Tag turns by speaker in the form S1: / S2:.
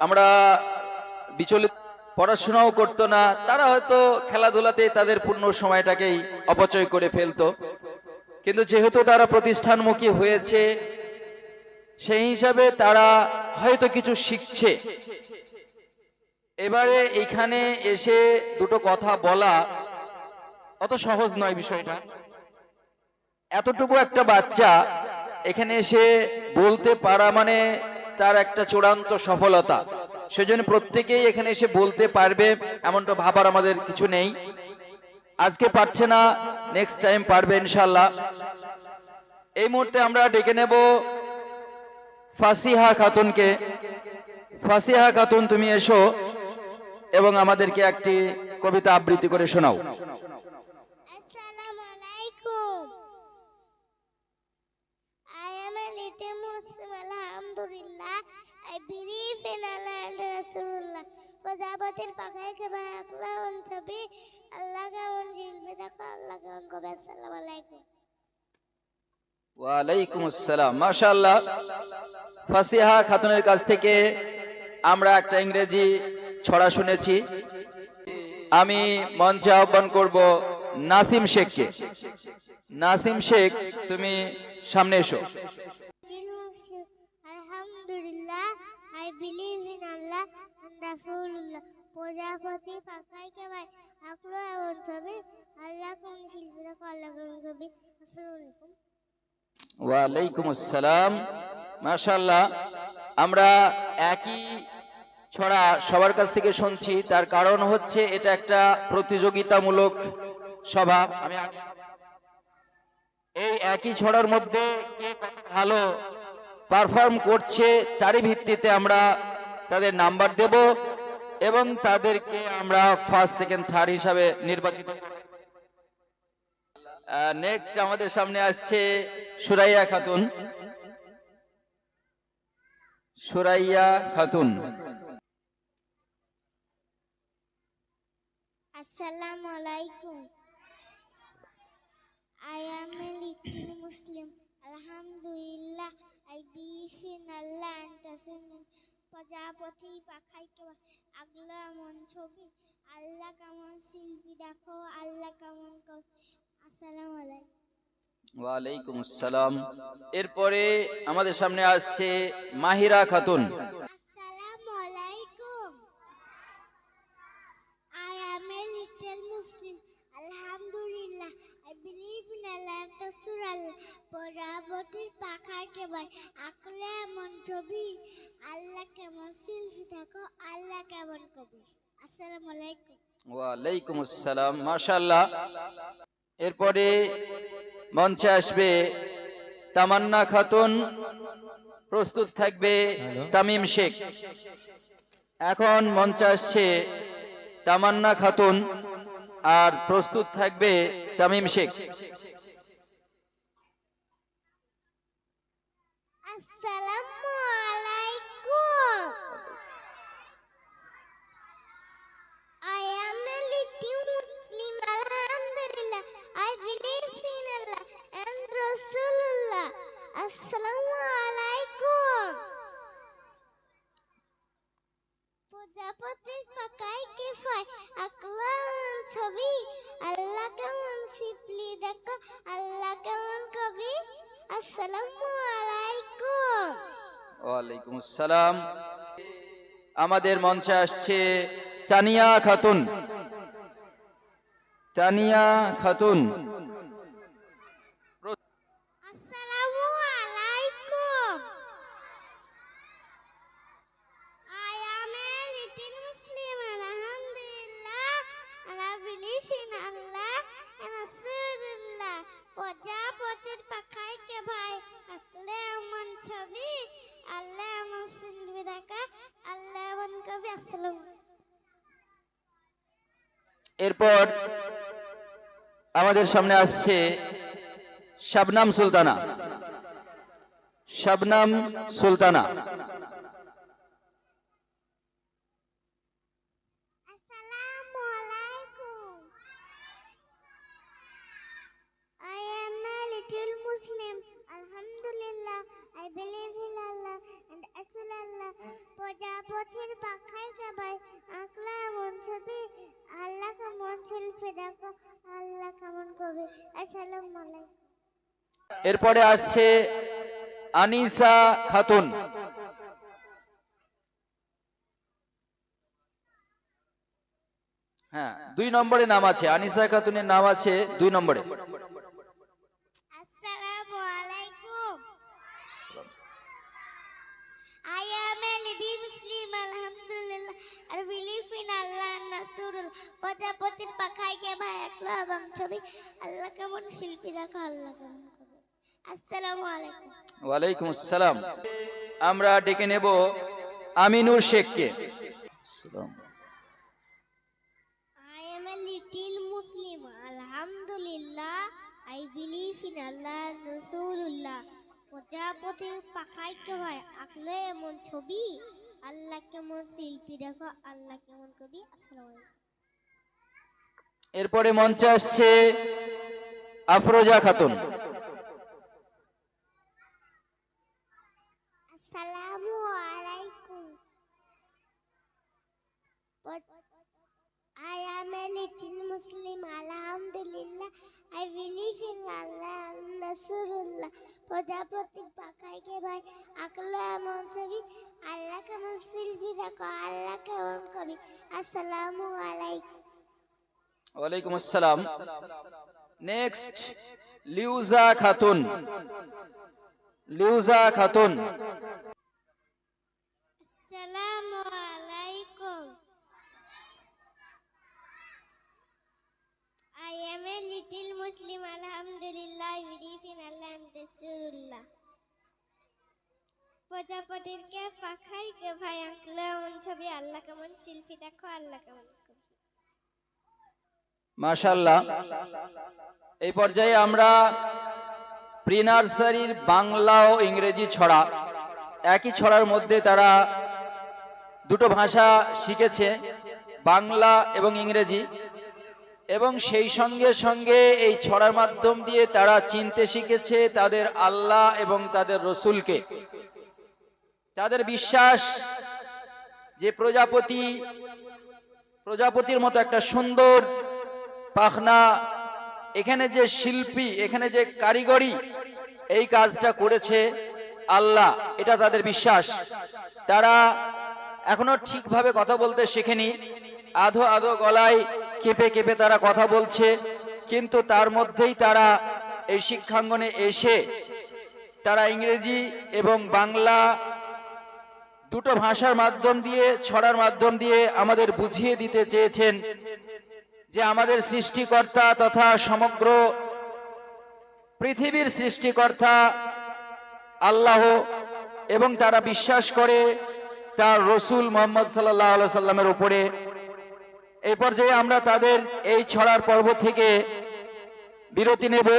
S1: আমরা বিচলিত, পড়াশোনাও করতো না, তারা হয়তো খেলাধুলাতে তাদের পূর্ণ সময়টাকেই অপচয় করে ফেলতো। কিন্তু যেহেতু তারা প্রতিষ্ঠানমুখী হয়েছে, সেই হিসাবে তারা হয়তো কিছু শিখছে। এবারে এইখানে এসে দুটো কথা বলা অত সহজ নয় বিষয়টা। এতটুকু একটা বাচ্চা এখানে এসে বলতে পারা মানে তার একটা চূড়ান্ত সফলতা। সেজন্য প্রত্যেকেই এখানে এসে বলতে পারবে এমনটা ভাবার আমাদের কিছু নেই। আজকে পারছে না, নেক্সট টাইম পারবে ইনশাআল্লাহ। এই মুহূর্তে আমরা ডেকে নেব ফাসিহা খাতুনকে। ফাসিহা খাতুন, তুমি এসো এবং আমাদেরকে একটি কবিতা আবৃত্তি করে শোনাও।
S2: Assalamu alaikum. I am a little Muslim, alhamdulillah. I believe in Allah and Rasulullah. প্রজাপতির পাখায় খেবা একলা অঞ্চবি আল্লাহ কেমন জিলবে দেখো আল্লাহ কেমন কবে। আসসালামু আলাইকুম।
S1: ওয়ালাইকুম আসসালাম। মাশাআল্লাহ, ফাসিহা খাতুনের কাছ থেকে আমরা একটা ইংরেজি ছড়া শুনেছি। আমি মঞ্চে আহ্বান করব নাসিম শেখকে। নাসিম শেখ, তুমি সামনে এসো।
S2: Little Muslim, alhamdulillah. I believe in Allah and Rasulullah. প্রজাপতি পাখায় খেবা একলা অঞ্চবি আল্লাহ কেমন জিলবে দেখো আল্লাহ কেমন কবে। আসসালামু আলাইকুম।
S1: ওয়ালাইকুম আসসালাম। মাশাআল্লাহ, আমরা একই ছড়া সবার কাছ থেকে শুনছি। তার কারণ হচ্ছে এটা একটা প্রতিযোগিতামূলক সভা। আমি এই একই ছড়ার মধ্যে কে কত ভালো পারফর্ম করছে তারই ভিত্তিতে আমরা তাদের নাম্বার দেব এবং তাদেরকে আমরা ফার্স্ট সেকেন্ড থার্ড হিসাবে নির্বাচিত করব। নেক্সট আমাদের সামনে আসছে Suraiya Khatun. Suraiya Khatun,
S2: Assalamu alaikum. I am a little Muslim. Alhamdulillah. I believe in Allah and Rasulullah. প্রজাপতি পাখায় কেবা আগলা মন ছবি আল্লাহ কেমন শিল্পী দেখো আল্লাহ কেমন কবি। আসসালামু আলাইকুম।
S1: ওয়ালাইকুম আসসালাম। এরপরে আমাদের সামনে আসছে Mahira Khatun.
S2: Assalamu alaikum. I am a little Muslim. Alhamdulillah. I believe in Allah and Rasulullah. প্রজাপতির পাখায় কেবা আকলে এমন ছবি আল্লাহ কেমন শিল্পী থাকো আল্লাহ কেমন কবি। আসসালামু আলাইকুম।
S1: ওয়ালাইকুম আসসালাম। মাশাআল্লাহ, এরপরে মঞ্চে আসবে তামান্না খাতুন, প্রস্তুত থাকবে তামিম শেখ। এখন মঞ্চে আসছে তামান্না খাতুন আর প্রস্তুত থাকবে তামিম শেখ।
S2: আসসালামু আলাইকুম। I am a little Muslim. Alhamdulillah. I believe in Allah and Rasulullah. Assalamu alaikum. প্রজাপতির পাখায় কেফায় আকলা ছবি আল্লাহ কেমন শিপলি দেখো আল্লাহ কেমন কবি। আসসালামু আলাইকুম।
S1: ওয়ালাইকুম আসসালাম। আমাদের মঞ্চে আসছে তানিয়া খাতুন। তানিয়া খাতুন,
S2: আসসালামু আলাইকুম। I am a little Muslim. Alhamdulillah. And I believe in Allah and Rasulullah. প্রজাপতির পাখায় কে ভাই আকলে এমন ছবি আল্লাহ এমন শিল্পী দেখা আল্লাহ এমন কবি। আসসালামু আলাইকুম।
S1: এরপর আমাদের সামনে আসছে Shabnam Sultana. Shabnam Sultana,
S2: Assalamu alaikum. I am a little Muslim. Alhamdulillah. I believe in Allah and Rasulullah. প্রজাপতির পাখায় কে ভাই আঁকলা এমন ছবি আল্লাহ কেমন শিল্পী দেখো আল্লাহ কেমন কবি। আসসালামু আলাইকুম।
S1: এরপরে আসছে আনিসা খাতুন। হ্যাঁ, 2 নম্বরে নাম আছে, আনিসা খাতুনের নাম আছে 2 নম্বরে।
S2: আসসালামু আলাইকুম। I am a living Muslim, Alhamdulillah. I believe in Allah and Rasulullah. প্রজাপতির পাখায় কে ভাই একলা এবং ছবি আল্লাহ কেমন শিল্পী দেখো আল্লাহ কেমন কবি। আসসালামু আলাইকুম।
S1: ওয়ালাইকুম আসসালাম। আমরা ডেকে নেব আমিনুর শেখকে।
S2: I am a little Muslim, Alhamdulillah. I believe in Allah and Rasulullah. প্রজাপতির পাখায় কে ভাই আঁকলে এমন ছবি আল্লাহ কেমন শিল্পী দেখো আল্লাহ কেমন কবি। আসসালামু আলাইকুম।
S1: এরপরে মঞ্চে আসছে আফরোজা খাতুন।
S2: আসসালামু আলাইকুম। I am a little Muslim, Alhamdulillah. I believe in Allah and Rasulullah. প্রজাপতির পাখায় কে ভাই আঁকলো এমন ছবি আল্লাহ কেমন শিল্পী দেখো আল্লাহ কেমন কবি। আসসালামু আলাইকুম।
S1: ওয়ালাইকুম আসসালাম। নেক্সট লিউজা খাতুন। লিউজা খাতুন।
S2: আসসালামু আলাইকুম। I am a little Muslim, Alhamdulillah. I believe in Allah and Rasulullah. প্রজাপতির কে পাখায় কে ভাই আঁকলো এমন ছবি আল্লাহ কেমন শিল্পী দেখো আল্লাহ কেমন কবি।
S1: মাশাআল্লাহ। এই পর্যায়ে আমরা প্রি নার্সারির বাংলা ও ইংরেজি ছড়া, একই ছড়ার মধ্যে তারা দুটো ভাষা শিখেছে, বাংলা এবং ইংরেজি, এবং সেই সঙ্গে সঙ্গে এই ছড়ার মাধ্যম দিয়ে তারা চিনতে শিখেছে তাদের আল্লাহ এবং তাদের রসুলকে। তাদের বিশ্বাস যে প্রজাপতির মতো একটা সুন্দর পাখনা, এখানে যে শিল্পী, এখানে যে কারিগরি এই কাজটা করেছে আল্লাহ, এটা তাদের বিশ্বাস। তারা এখনো ঠিকভাবে কথা বলতে শেখেনি, আধো আধো গলায় কেঁপে কেঁপে তারা কথা বলছে, কিন্তু তার মধ্যেই তারা এই শিক্ষাঙ্গনে এসে তারা ইংরেজি এবং বাংলা দুটো ভাষার মাধ্যম দিয়ে, ছড়ার মাধ্যম দিয়ে আমাদের বুঝিয়ে দিতে চেয়েছেন যে আমাদের সৃষ্টিকর্তা তথা সমগ্র পৃথিবীর সৃষ্টিকর্তা আল্লাহ, এবং তারা বিশ্বাস করে তার রসুল মুহাম্মদ সাল্লাল্লাহু আলাইহি সাল্লামের উপরে। এই পর্যায়ে আমরা তাদের এই ছড়ার পর্ব থেকে বিরতি নেব।